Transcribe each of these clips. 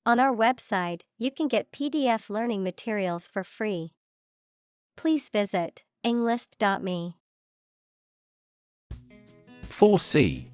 On our website, you can get PDF learning materials for free. Please visit englist.me. Foresee.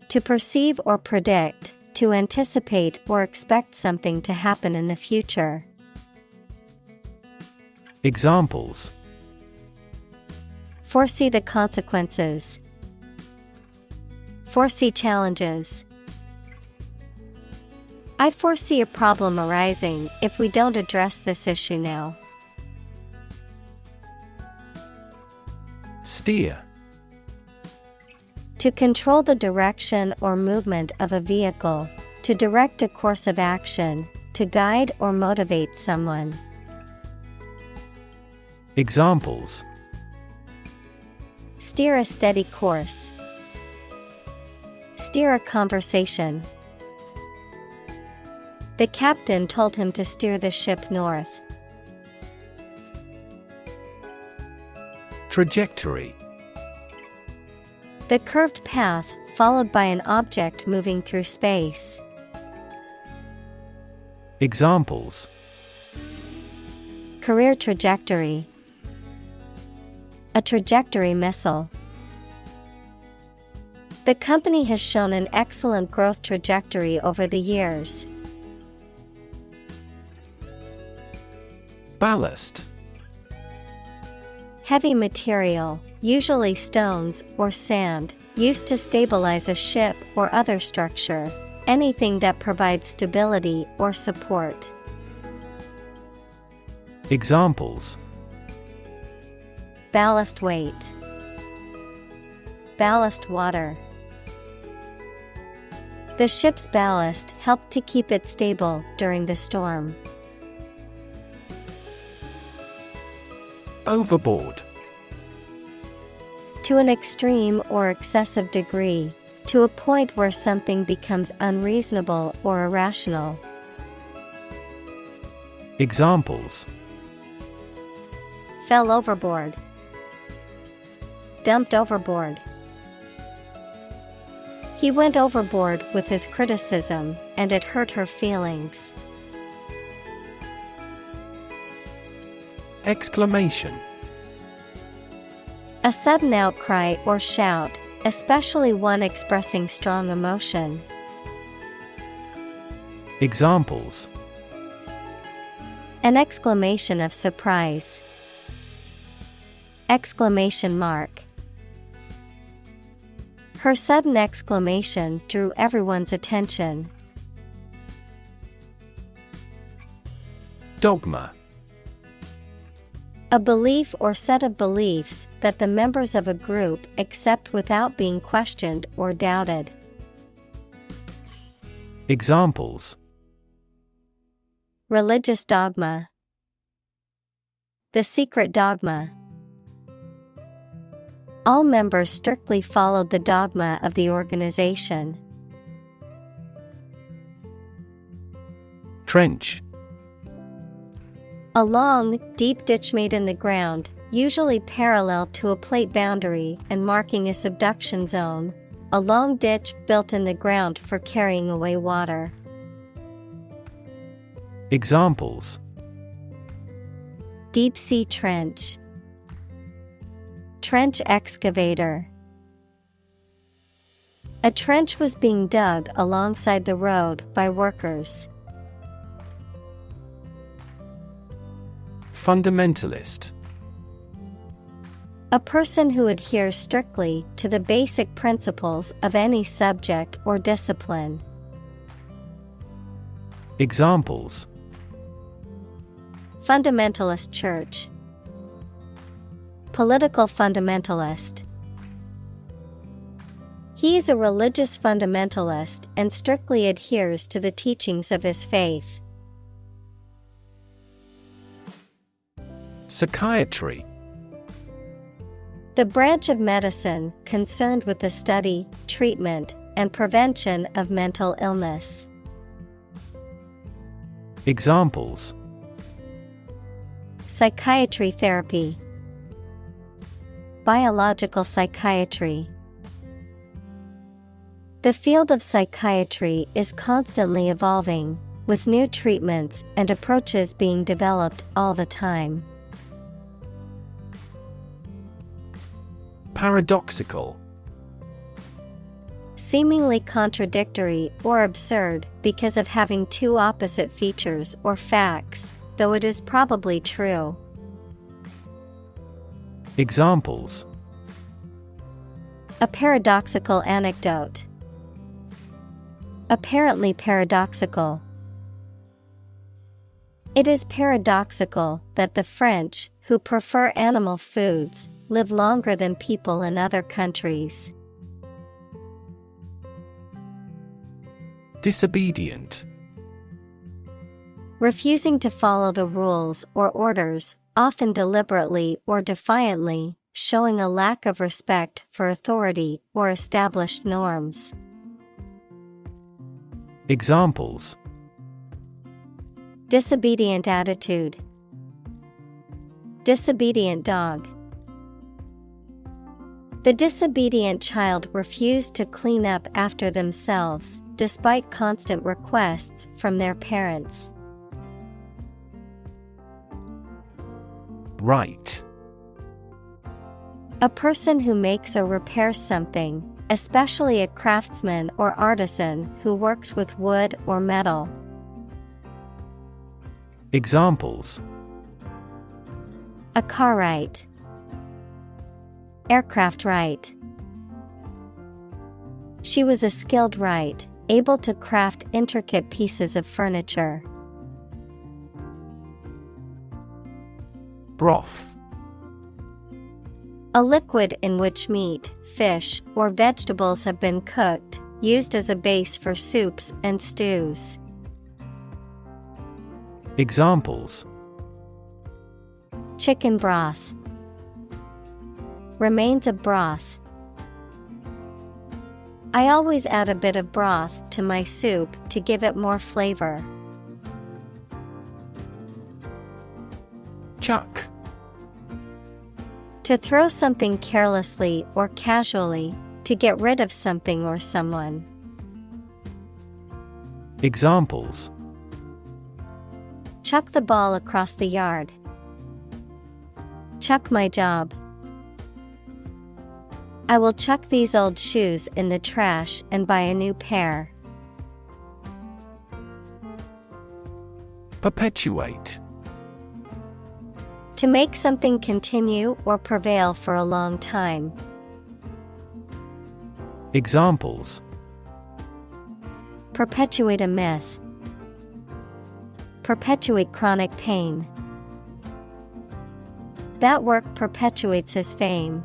To perceive or predict, to anticipate or expect something to happen in the future. Examples: Foresee the consequences. Foresee challenges. I foresee a problem arising if we don't address this issue now. Steer. To control the direction or movement of a vehicle, to direct a course of action, to guide or motivate someone. Examples: Steer a steady course. Steer a conversation. The captain told him to steer the ship north. Trajectory. The curved path followed by an object moving through space. Examples: Career trajectory. A trajectory missile. The company has shown an excellent growth trajectory over the years. Ballast. Heavy material, usually stones or sand, used to stabilize a ship or other structure, anything that provides stability or support. Examples: Ballast weight. Ballast water. The ship's ballast helped to keep it stable during the storm. Overboard. To an extreme or excessive degree, to a point where something becomes unreasonable or irrational. Examples: Fell overboard. Dumped overboard. He went overboard with his criticism, and it hurt her feelings. Exclamation. A sudden outcry or shout, especially one expressing strong emotion. Examples: An exclamation of surprise. Exclamation mark. Her sudden exclamation drew everyone's attention. Dogma. A belief or set of beliefs that the members of a group accept without being questioned or doubted. Examples: Religious dogma. The secret dogma. All members strictly followed the dogma of the organization. Trench. A long, deep ditch made in the ground, usually parallel to a plate boundary and marking a subduction zone. A long ditch built in the ground for carrying away water. Examples: Deep sea trench. Trench excavator. A trench was being dug alongside the road by workers. Fundamentalist. A person who adheres strictly to the basic principles of any subject or discipline. Examples: Fundamentalist church. Political fundamentalist. He is a religious fundamentalist and strictly adheres to the teachings of his faith. Psychiatry. The branch of medicine concerned with the study, treatment, and prevention of mental illness. Examples: Psychiatry therapy. Biological psychiatry. The field of psychiatry is constantly evolving, with new treatments and approaches being developed all the time. Paradoxical. Seemingly contradictory or absurd because of having two opposite features or facts, though it is probably true. Examples: A paradoxical anecdote. Apparently paradoxical. It is paradoxical that the French, who prefer animal foods, live longer than people in other countries. Disobedient. Refusing to follow the rules or orders, often deliberately or defiantly, showing a lack of respect for authority or established norms. Examples: Disobedient attitude. Disobedient dog. The disobedient child refused to clean up after themselves, despite constant requests from their parents. Right. A person who makes or repairs something, especially a craftsman or artisan who works with wood or metal. Examples: A car right. Aircraft right. She was a skilled right, able to craft intricate pieces of furniture. Broth. A liquid in which meat, fish, or vegetables have been cooked, used as a base for soups and stews. Examples: Chicken broth. Remains of broth. I always add a bit of broth to my soup to give it more flavor. Chuck. To throw something carelessly or casually, to get rid of something or someone. Examples: Chuck the ball across the yard. Chuck my job. I will chuck these old shoes in the trash and buy a new pair. Perpetuate. To make something continue or prevail for a long time. Examples: Perpetuate a myth. Perpetuate chronic pain. That work perpetuates his fame.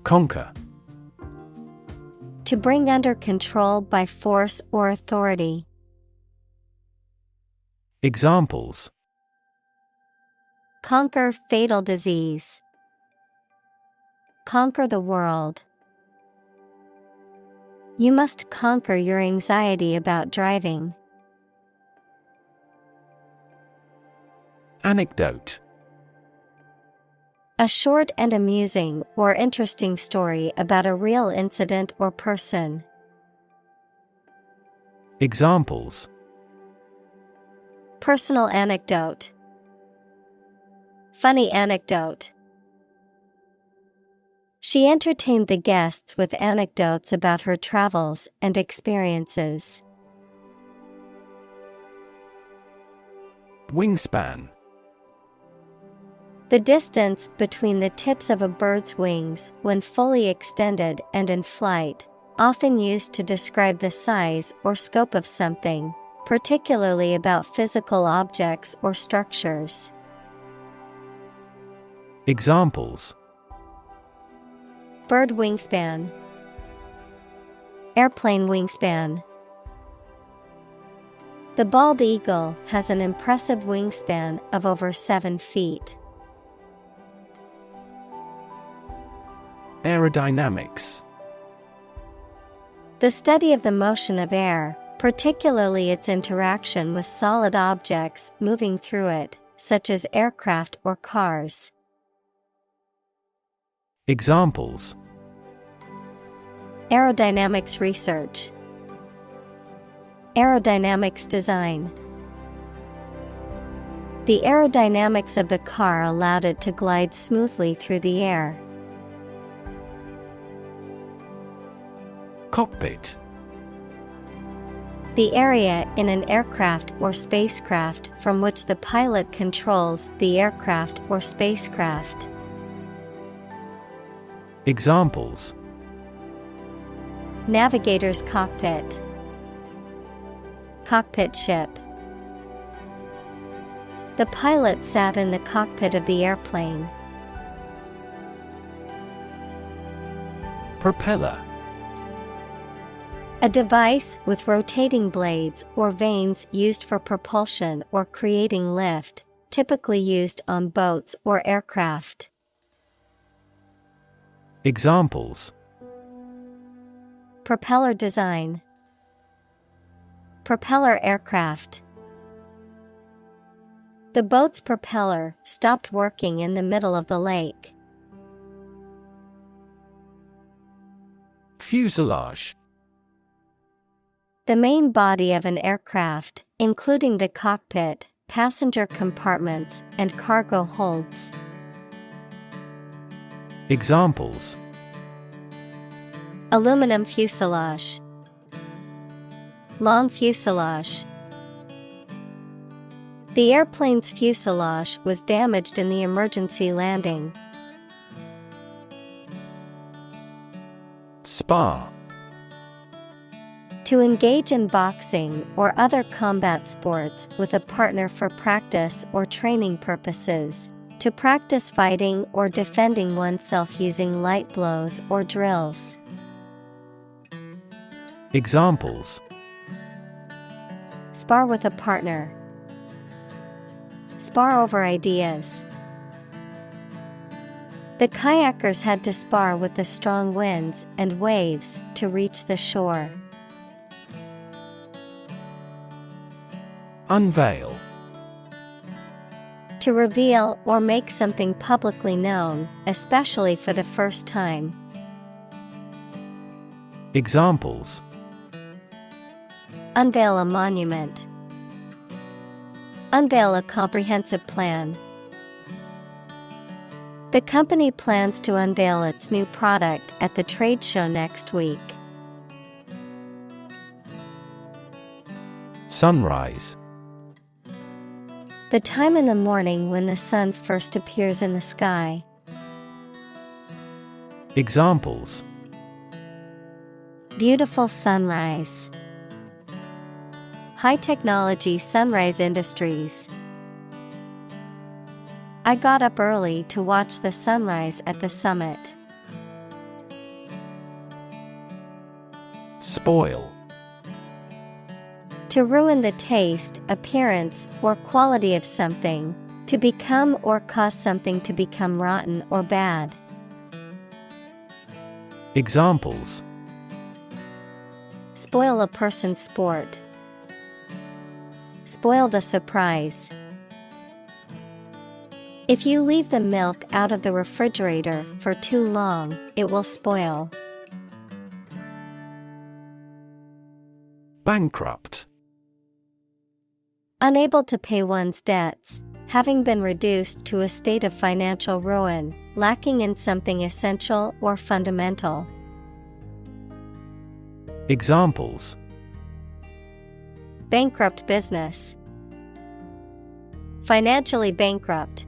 Conquer. To bring under control by force or authority. Examples: Conquer fatal disease. Conquer the world. You must conquer your anxiety about driving. Anecdote. A short and amusing or interesting story about a real incident or person. Examples: Personal anecdote. Funny anecdote. She entertained the guests with anecdotes about her travels and experiences. Wingspan. The distance between the tips of a bird's wings when fully extended and in flight, often used to describe the size or scope of something, particularly about physical objects or structures. Examples: Bird wingspan. Airplane wingspan. The bald eagle has an impressive wingspan of over 7 feet. Aerodynamics. The study of the motion of air, particularly its interaction with solid objects moving through it, such as aircraft or cars. Examples: Aerodynamics research. Aerodynamics design. The aerodynamics of the car allowed it to glide smoothly through the air. Cockpit. The area in an aircraft or spacecraft from which the pilot controls the aircraft or spacecraft. Examples: Navigator's cockpit. Cockpit ship. The pilot sat in the cockpit of the airplane. Propeller. A device with rotating blades or vanes used for propulsion or creating lift, typically used on boats or aircraft. Examples: Propeller design. Propeller aircraft. The boat's propeller stopped working in the middle of the lake. Fuselage. The main body of an aircraft, including the cockpit, passenger compartments, and cargo holds. Examples: Aluminum fuselage. Long fuselage. The airplane's fuselage was damaged in the emergency landing. Spar. To engage in boxing or other combat sports with a partner for practice or training purposes. To practice fighting or defending oneself using light blows or drills. Examples: Spar with a partner. Spar over ideas. The kayakers had to spar with the strong winds and waves to reach the shore. Unveil. To reveal or make something publicly known, especially for the first time. Examples: Unveil a monument. Unveil a comprehensive plan. The company plans to unveil its new product at the trade show next week. Sunrise. The time in the morning when the sun first appears in the sky. Examples: Beautiful sunrise. High technology sunrise industries. I got up early to watch the sunrise at the summit. Spoil. To ruin the taste, appearance, or quality of something. To become or cause something to become rotten or bad. Examples: Spoil a person's sport. Spoil the surprise. If you leave the milk out of the refrigerator for too long, it will spoil. Bankrupt. Unable to pay one's debts, having been reduced to a state of financial ruin, lacking in something essential or fundamental. Examples: Bankrupt business. Financially bankrupt.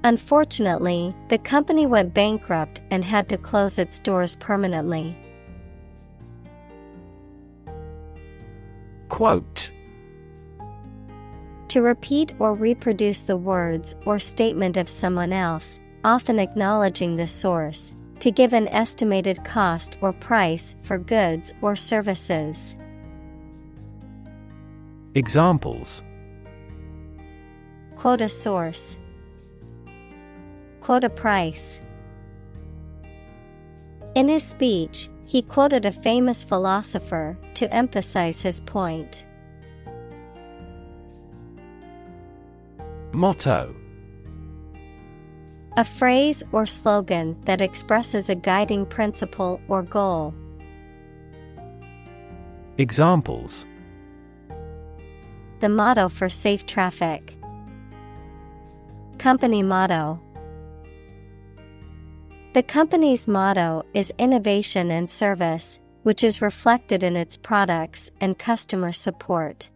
Unfortunately, the company went bankrupt and had to close its doors permanently. Quote. To repeat or reproduce the words or statement of someone else, often acknowledging the source, to give an estimated cost or price for goods or services. Examples: Quote a source. Quote a price. In his speech, he quoted a famous philosopher to emphasize his point. Motto. A phrase or slogan that expresses a guiding principle or goal. Examples: The motto for safe traffic. Company motto. The company's motto is innovation and service, which is reflected in its products and customer support.